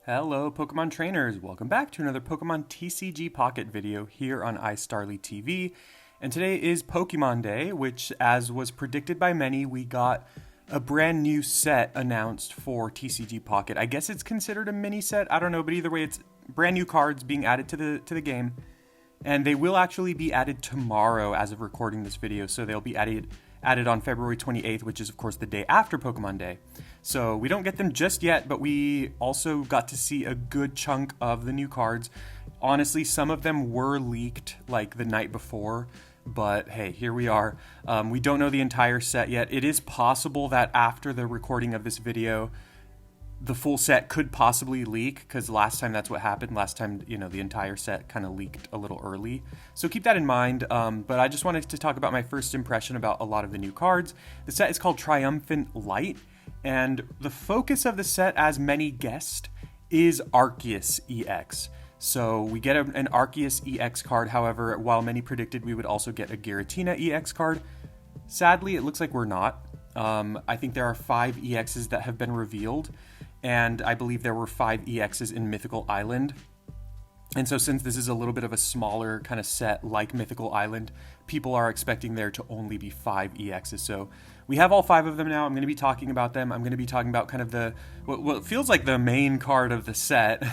Hello Pokemon trainers, welcome back to another Pokemon TCG Pocket video here on iStarly TV. And today is Pokemon Day, which as was predicted by many, we got a brand new set announced for TCG Pocket. I guess it's considered a mini set, I don't know, but either way it's brand new cards being added to the game. And they will actually be added tomorrow as of recording this video, so they'll be added on February 28th, which is of course the day after Pokemon Day. So we don't get them just yet, but we also got to see a good chunk of the new cards. Honestly, some of them were leaked like the night before, but hey, here we are. We don't know the entire set yet. It is possible that after the recording of this video, the full set could possibly leak, because last time that's what happened. Last time, the entire set kind of leaked a little early. So keep that in mind, but I just wanted to talk about my first impression about a lot of the new cards. The set is called Triumphant Light, and the focus of the set, as many guessed, is Arceus EX. So we get an Arceus EX card, however, while many predicted we would also get a Giratina EX card. Sadly, it looks like we're not. I think there are 5 EXs that have been revealed, and I believe there were 5 EXs in Mythical Island. And so since this is a little bit of a smaller kind of set like Mythical Island, people are expecting there to only be 5 EXs. So we have all 5 of them now. I'm going to be talking about them. I'm going to be talking about kind of what feels like the main card of the set.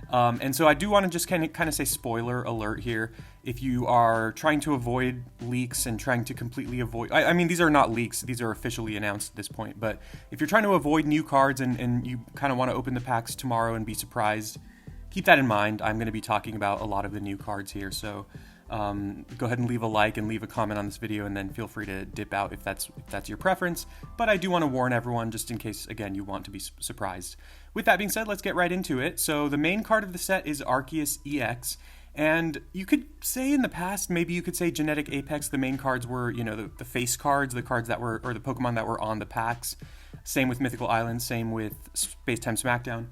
And so I do want to just kind of say spoiler alert here. If you are trying to avoid leaks and trying to completely avoid... I mean, these are not leaks. These are officially announced at this point. But if you're trying to avoid new cards and you kind of want to open the packs tomorrow and be surprised, keep that in mind. I'm going to be talking about a lot of the new cards here. So go ahead and leave a like and leave a comment on this video, and then feel free to dip out if that's your preference. But I do want to warn everyone, just in case, again, you want to be surprised. With that being said, let's get right into it. So the main card of the set is Arceus EX. And you could say in the past, maybe you could say Genetic Apex, the main cards were, the face cards, the cards that were, or the Pokemon that were on the packs. Same with Mythical Island, same with Space Time Smackdown.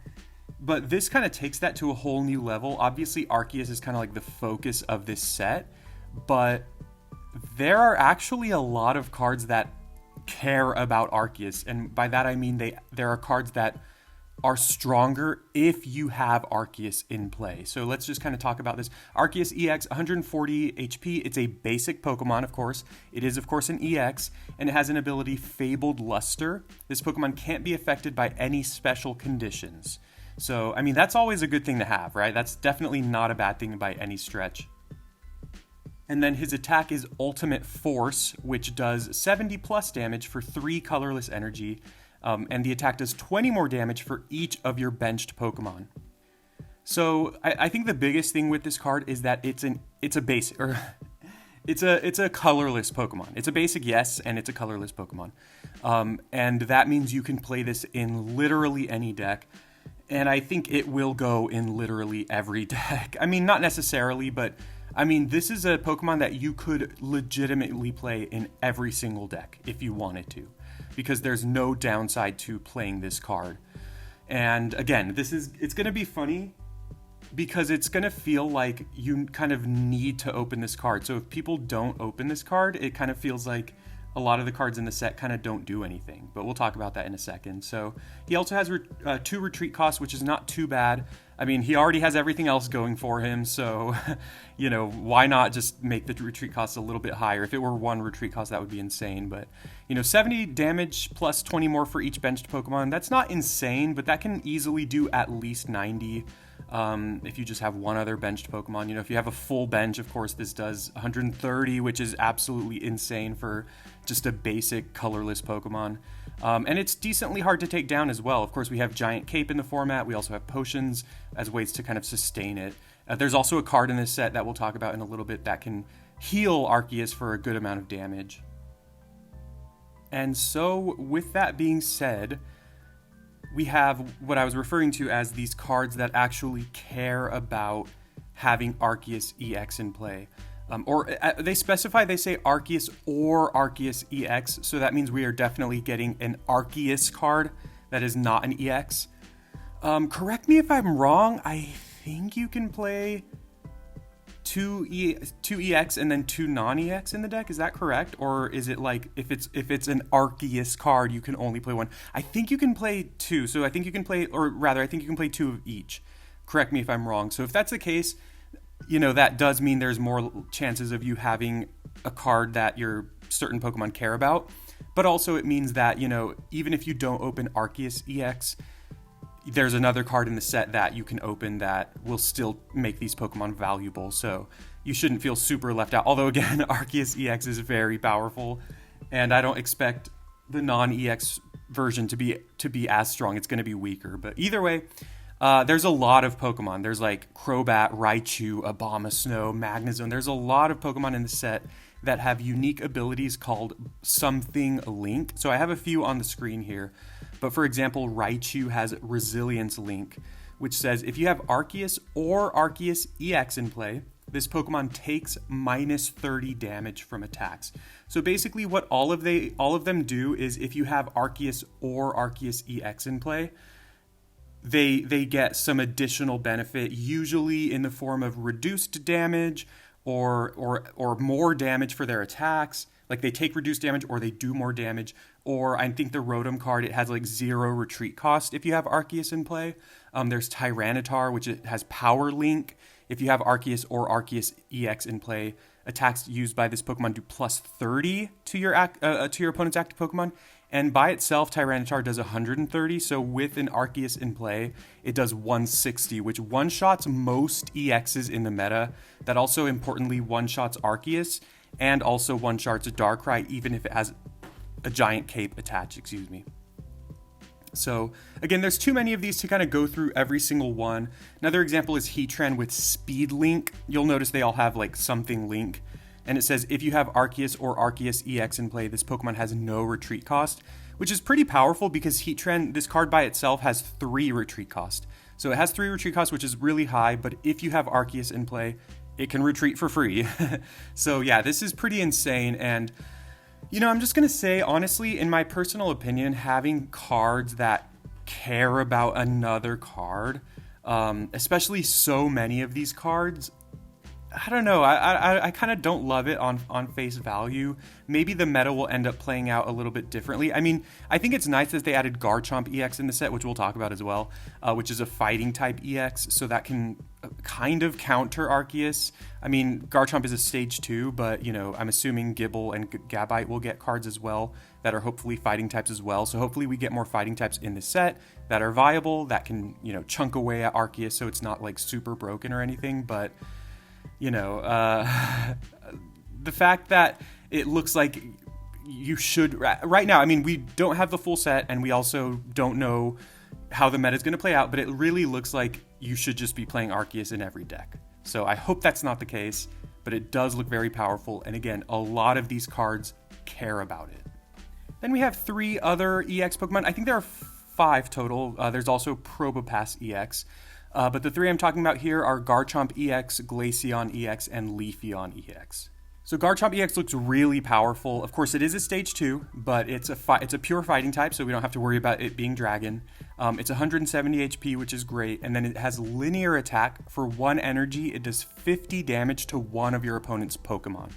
But this kind of takes that to a whole new level. Obviously, Arceus is kind of like the focus of this set, but there are actually a lot of cards that care about Arceus. And by that I mean there are cards that are stronger if you have Arceus in play. So let's just kind of talk about this. Arceus EX, 140 HP. It's a basic Pokemon, of course. It is, of course, an EX, and it has an ability Fabled Luster. This Pokemon can't be affected by any special conditions. So, I mean, that's always a good thing to have, right? That's definitely not a bad thing by any stretch. And then his attack is Ultimate Force, which does 70 plus damage for 3 colorless energy. And the attack does 20 more damage for each of your benched Pokemon. So I think the biggest thing with this card is that it's a basic, or it's a colorless Pokemon. It's a basic, yes, and it's a colorless Pokemon. And that means you can play this in literally any deck. And I think it will go in literally every deck. I mean, not necessarily, but I mean, this is a Pokemon that you could legitimately play in every single deck if you wanted to, because there's no downside to playing this card. And again, it's going to be funny because it's going to feel like you kind of need to open this card. So if people don't open this card, it kind of feels like a lot of the cards in the set kind of don't do anything, but we'll talk about that in a second. So he also has 2 retreat costs, which is not too bad. I mean, he already has everything else going for him, so, why not just make the retreat costs a little bit higher? If it were 1 retreat cost, that would be insane, but, 70 damage plus 20 more for each benched Pokemon, that's not insane, but that can easily do at least 90 if you just have 1 other benched Pokemon. If you have a full bench, of course, this does 130, which is absolutely insane for just a basic colorless Pokemon. And it's decently hard to take down as well. Of course, we have Giant Cape in the format. We also have potions as ways to kind of sustain it. There's also a card in this set that we'll talk about in a little bit that can heal Arceus for a good amount of damage. And so, with that being said, we have what I was referring to as these cards that actually care about having Arceus EX in play. They specify, they say Arceus or Arceus EX, so that means we are definitely getting an Arceus card that is not an EX. Correct me if I'm wrong, I think you can play two EX and then two non-EX in the deck. Is that correct? Or is it like if it's an Arceus card, you can only play one? I think you can play two. So I think you can play, or rather, I think you can play two of each. Correct me if I'm wrong. So if that's the case, you know, that does mean there's more chances of you having a card that your certain Pokemon care about. But also it means that, you know, even if you don't open Arceus EX, there's another card in the set that you can open that will still make these Pokemon valuable. So you shouldn't feel super left out. Although again, Arceus EX is very powerful, and I don't expect the non-EX version to be as strong. It's going to be weaker. But either way, there's a lot of Pokemon. There's like Crobat, Raichu, Abomasnow, Magnezone. There's a lot of Pokemon in the set that have unique abilities called something Link. So I have a few on the screen here. But for example, Raichu has Resilience Link, which says if you have Arceus or Arceus EX in play, this Pokemon takes minus 30 damage from attacks. So basically what all of them do is if you have Arceus or Arceus EX in play, they get some additional benefit, usually in the form of reduced damage or more damage for their attacks. Like they take reduced damage or they do more damage. Or I think the Rotom card, it has like 0 retreat cost if you have Arceus in play. There's Tyranitar, which it has Power Link. If you have Arceus or Arceus EX in play, attacks used by this Pokemon do plus 30 to your opponent's active Pokemon. And by itself, Tyranitar does 130. So with an Arceus in play, it does 160, which one-shots most EXs in the meta. That also importantly one-shots Arceus and also one-shots Darkrai, even if it has a giant cape attached, So again, there's too many of these to kind of go through every single one. Another example is Heatran with Speed Link. You'll notice they all have like something Link. And it says if you have Arceus or Arceus EX in play, this Pokemon has no retreat cost, which is pretty powerful because Heatran, this card by itself, has 3 retreat cost. So it has 3 retreat cost, which is really high, but if you have Arceus in play, it can retreat for free. So yeah, this is pretty insane. And you know, I'm just going to say, honestly, in my personal opinion, having cards that care about another card, especially so many of these cards, I don't know. I kind of don't love it on face value. Maybe the meta will end up playing out a little bit differently. I mean, I think it's nice that they added Garchomp EX in the set, which we'll talk about as well, which is a fighting type EX, so that can kind of counter Arceus. I mean, Garchomp is a stage 2, but, you know, I'm assuming Gible and Gabite will get cards as well that are hopefully fighting types as well. So hopefully we get more fighting types in the set that are viable, that can, you know, chunk away at Arceus so it's not like super broken or anything, but you know, the fact that it looks like you should right now, I mean, we don't have the full set and we also don't know how the meta is going to play out, but it really looks like you should just be playing Arceus in every deck. So I hope that's not the case, but it does look very powerful. And again, a lot of these cards care about it. Then we have 3 other EX Pokemon. I think there are 5 total. There's also Probopass EX. But the 3 I'm talking about here are Garchomp EX, Glaceon EX, and Leafeon EX. So Garchomp EX looks really powerful. Of course, it is a stage 2, but it's a pure fighting type, so we don't have to worry about it being dragon. It's 170 HP, which is great, and then it has linear attack. For 1 energy, it does 50 damage to one of your opponent's Pokemon.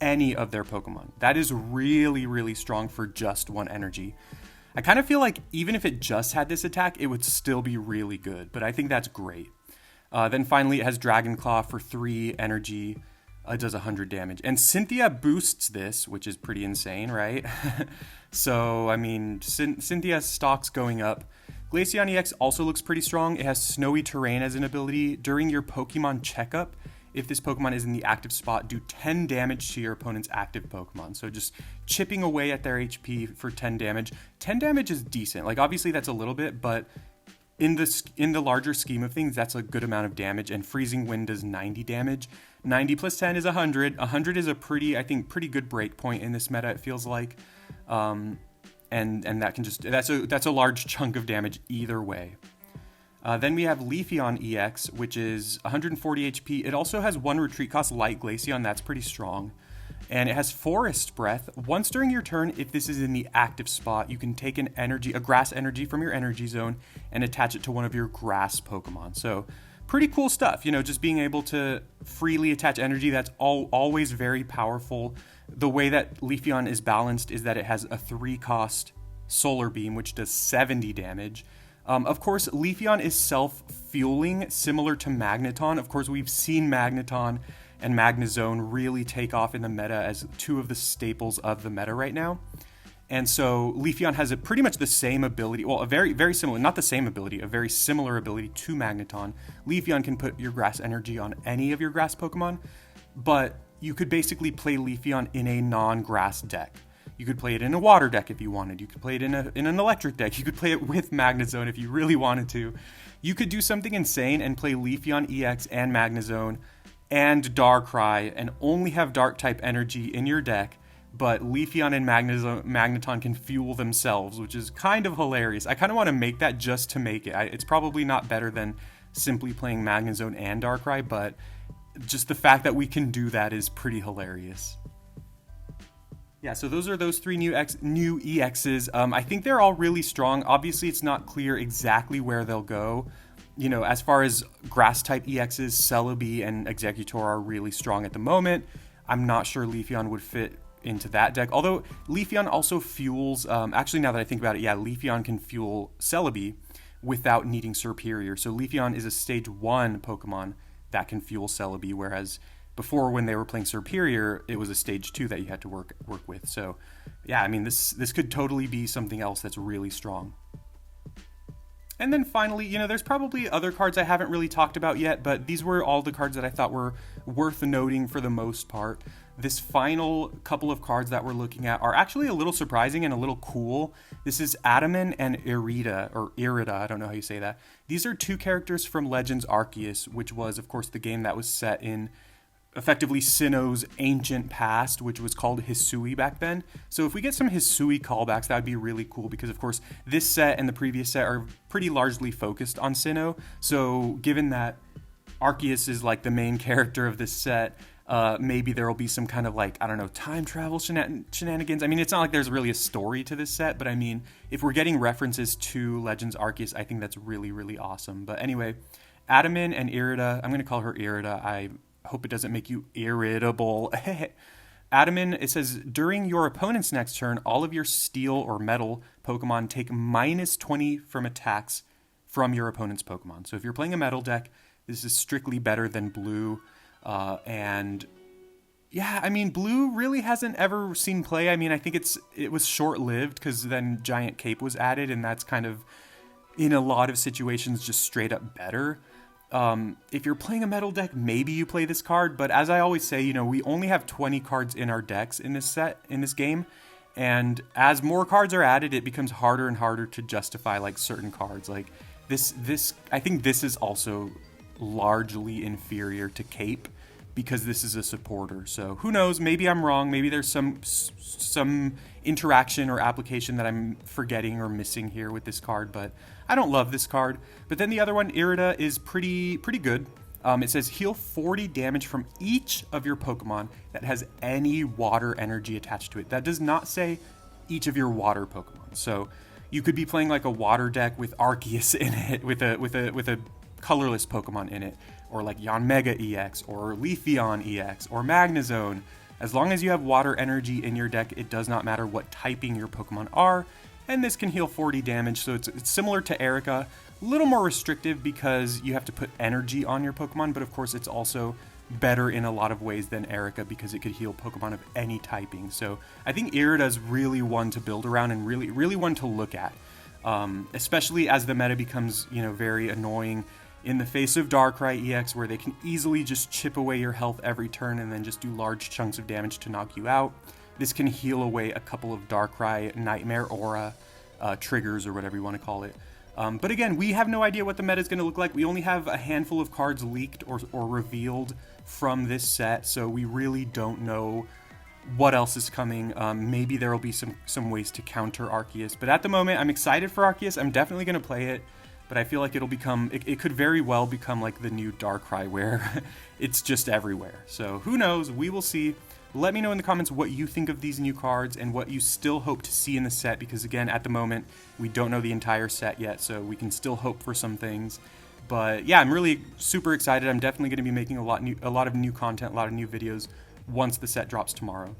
Any of their Pokemon. That is really, really strong for just 1 energy. I kind of feel like even if it just had this attack, it would still be really good, but I think that's great. Then finally, it has Dragon Claw for 3 energy. It does 100 damage. And Cynthia boosts this, which is pretty insane, right? So, I mean, Cynthia's stock's going up. Glaceon EX also looks pretty strong. It has Snowy Terrain as an ability. During your Pokemon checkup, if this Pokemon is in the active spot, do 10 damage to your opponent's active Pokemon. So just chipping away at their HP for 10 damage. 10 damage is decent. Like, obviously that's a little bit, but in the larger scheme of things, that's a good amount of damage. And Freezing Wind does 90 damage. 90 plus 10 is 100. 100 is a pretty good break point in this meta, it feels like. And that can just, that's a large chunk of damage either way. Then we have Leafeon EX, which is 140 HP. It also has 1 retreat cost like Glaceon. That's pretty strong. And it has Forest Breath. Once during your turn, if this is in the active spot, you can take a grass energy from your energy zone and attach it to one of your grass Pokemon. So pretty cool stuff, you know, just being able to freely attach energy. That's always very powerful. The way that Leafeon is balanced is that it has a 3-cost Solar Beam, which does 70 damage. Of course, Leafeon is self-fueling, similar to Magneton. Of course, we've seen Magneton and Magnezone really take off in the meta as two of the staples of the meta right now. And so Leafeon has pretty much the same ability, well, a very, very similar, not the same ability, a very similar ability to Magneton. Leafeon can put your grass energy on any of your grass Pokemon, but you could basically play Leafeon in a non-grass deck. You could play it in a water deck if you wanted. You could play it in an electric deck. You could play it with Magnezone if you really wanted to. You could do something insane and play Leafeon EX and Magnezone and Darkrai and only have Dark-type energy in your deck, but Leafeon and Magneton can fuel themselves, which is kind of hilarious. I kind of want to make that just to make it. It's probably not better than simply playing Magnezone and Darkrai, but just the fact that we can do that is pretty hilarious. Yeah, so those are those 3 new EXs. I think they're all really strong. Obviously, it's not clear exactly where they'll go. You know, as far as grass-type EXs, Celebi and Exeggutor are really strong at the moment. I'm not sure Leafeon would fit into that deck. Although, Leafeon also fuels... actually, now that I think about it, yeah, Leafeon can fuel Celebi without needing Superior. So Leafeon is a Stage 1 Pokemon that can fuel Celebi, whereas before, when they were playing Superior, it was a Stage 2 that you had to work with. So, yeah, I mean, this could totally be something else that's really strong. And then finally, you know, there's probably other cards I haven't really talked about yet, but these were all the cards that I thought were worth noting for the most part. This final couple of cards that we're looking at are actually a little surprising and a little cool. This is Adaman and Irida, I don't know how you say that. These are 2 characters from Legends Arceus, which was, of course, the game that was set in effectively Sinnoh's ancient past, which was called Hisui back then. So if we get some Hisui callbacks, that would be really cool because, of course, this set and the previous set are pretty largely focused on Sinnoh. So given that Arceus is like the main character of this set, maybe there will be some kind of like, I don't know, time travel shenanigans. I mean, it's not like there's really a story to this set, but I mean, if we're getting references to Legends Arceus, I think that's really, really awesome. But anyway, Adaman and Irida, I'm going to call her Irida. I hope it doesn't make you irritable. Adaman, it says, during your opponent's next turn, all of your steel or metal Pokemon take -20 from attacks from your opponent's Pokemon. So if you're playing a metal deck, this is strictly better than blue. And yeah, I mean, blue really hasn't ever seen play. I mean, I think it was short-lived because then Giant Cape was added, and that's kind of, in a lot of situations, just straight up better. If you're playing a metal deck, maybe you play this card, but as I always say, you know, we only have 20 cards in our decks in this game, and as more cards are added, it becomes harder and harder to justify like certain cards. Like this I think this is also largely inferior to Cape because this is a supporter. So who knows, maybe I'm wrong, maybe there's some interaction or application that I'm forgetting or missing here with this card, but I don't love this card. But then the other one, Irida, is pretty good. It says heal 40 damage from each of your Pokemon that has any water energy attached to it. That does not say each of your water Pokemon. So you could be playing like a water deck with Arceus in it, with a colorless Pokemon in it, or like Yanmega EX, or Leafeon EX, or Magnezone. As long as you have water energy in your deck, it does not matter what typing your Pokemon are, and this can heal 40 damage, so it's similar to Erica. A little more restrictive because you have to put energy on your Pokemon, but of course it's also better in a lot of ways than Erica because it could heal Pokemon of any typing. So I think Irida is really one to build around and really, really one to look at, especially as the meta becomes, you know, very annoying in the face of Darkrai EX, where they can easily just chip away your health every turn and then just do large chunks of damage to knock you out. This can heal away a couple of Darkrai Nightmare Aura triggers, or whatever you want to call it. But again, we have no idea what the meta is going to look like. We only have a handful of cards leaked or revealed from this set, so we really don't know what else is coming. Maybe there will be some ways to counter Arceus, but at the moment, I'm excited for Arceus. I'm definitely going to play it, but I feel like it could very well become like the new Darkrai, where it's just everywhere. So who knows? We will see. Let me know in the comments what you think of these new cards and what you still hope to see in the set, because again, at the moment, we don't know the entire set yet, so we can still hope for some things. But yeah, I'm really super excited. I'm definitely going to be making a lot of new content, a lot of new videos once the set drops tomorrow.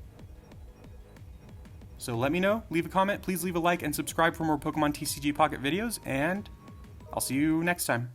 So let me know, leave a comment, please leave a like and subscribe for more Pokemon TCG Pocket videos, and I'll see you next time.